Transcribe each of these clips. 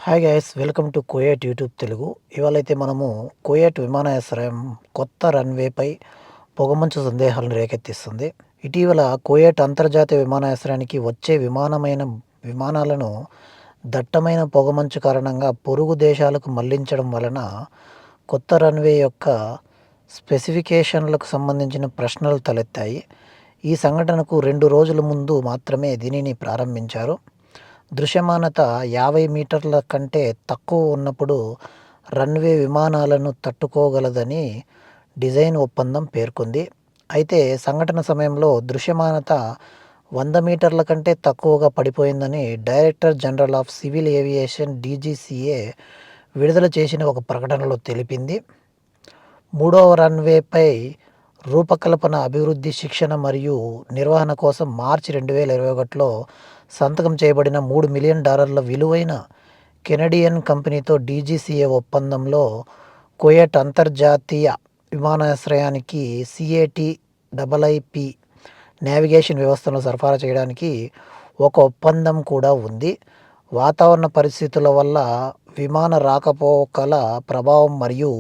Hi guys welcome to కోయట్ YouTube Telugu. ఇవాళైతే మనము కోయట్ విమానాశ్రయం కొత్త రన్వేపై పొగమంచు సందేహాలను రేకెత్తిస్తుంది. ఇటీవల కోయట్ అంతర్జాతీయ విమానాశ్రయానికి వచ్చే విమానాలను దట్టమైన పొగమంచు కారణంగా పొరుగు దేశాలకు మళ్లించడం వలన కొత్త రన్వే యొక్క స్పెసిఫికేషన్లకు సంబంధించిన ప్రశ్నలు తలెత్తాయి. ఈ సంఘటనకు 2 రోజుల ముందు మాత్రమే దీనిని ప్రారంభించారు. దృశ్యమానత 50 మీటర్ల కంటే తక్కువ ఉన్నప్పుడు రన్వే విమానాలను తట్టుకోగలదని డిజైన్ ఒప్పందం పేర్కొంది. అయితే సంఘటన సమయంలో దృశ్యమానత 100 మీటర్ల కంటే తక్కువగా పడిపోయిందని director general of civil aviation DGCA విడుదల చేసిన ఒక ప్రకటనలో తెలిపింది. మూడవ రన్వేపై రూపకల్పన, అభివృద్ధి, శిక్షణ మరియు నిర్వహణ కోసం మార్చి 2021లో సంతకం చేయబడిన $3 మిలియన్ విలువైన కెనడియన్ కంపెనీతో డీజీసీఏ ఒప్పందంలో కోయట్ అంతర్జాతీయ విమానాశ్రయానికి CATIIP నావిగేషన్ వ్యవస్థను సరఫరా చేయడానికి ఒక ఒప్పందం కూడా ఉంది. వాతావరణ పరిస్థితుల వల్ల విమాన రాకపోకల ప్రభావం మరియు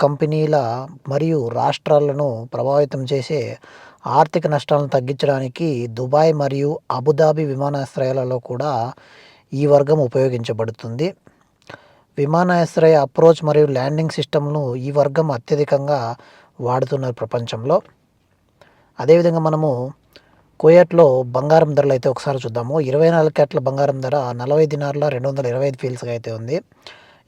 కంపెనీల మరియు రాష్ట్రాలను ప్రభావితం చేసే ఆర్థిక నష్టాలను తగ్గించడానికి దుబాయ్ మరియు అబుదాబి విమానాశ్రయాలలో కూడా ఈ వర్గం ఉపయోగించబడుతుంది. విమానాశ్రయ అప్రోచ్ మరియు ల్యాండింగ్ సిస్టమ్ను ఈ వర్గం అత్యధికంగా వాడుతున్నారు ప్రపంచంలో. అదేవిధంగా మనము కోయట్లో బంగారం ధరలు అయితే ఒకసారి చూద్దాము. 24 క్యారెట్ల బంగారం ధర 40 దినార్ల 225 ఫీల్స్గా అయితే ఉంది.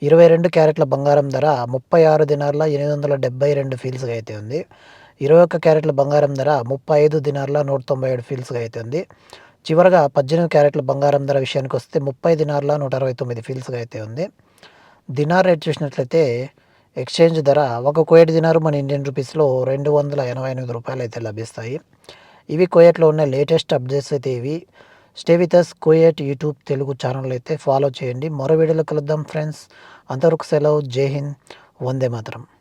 22 క్యారెట్ల బంగారం ధర 36 దినార్ల 872 ఫీల్స్గా అయితే ఉంది. 21 క్యారెట్ల బంగారం ధర 35 దినార్ల 197 ఫీల్స్గా అయితే ఉంది. చివరగా 18 క్యారెట్ల బంగారం ధర విషయానికి వస్తే 30 దినార్ల 169 ఫీల్స్గా అయితే ఉంది. దినార్ రేట్ చూసినట్లయితే ఎక్స్చేంజ్ ధర ఒక కోయట్ దినారు మన ఇండియన్ రూపీస్లో $288 అయితే లభిస్తాయి. ఇవి కోయట్లో ఉన్న లేటెస్ట్ అప్డేట్స్ అయితే ఇవి. స్టే విత్ us కోయట్ యూట్యూబ్ తెలుగు ఛానల్ అయితే ఫాలో చేయండి. మరో వీడియోలో కలుద్దాం ఫ్రెండ్స్. అంతవరకు సెలవు. జై హింద్. వందే మాతరం.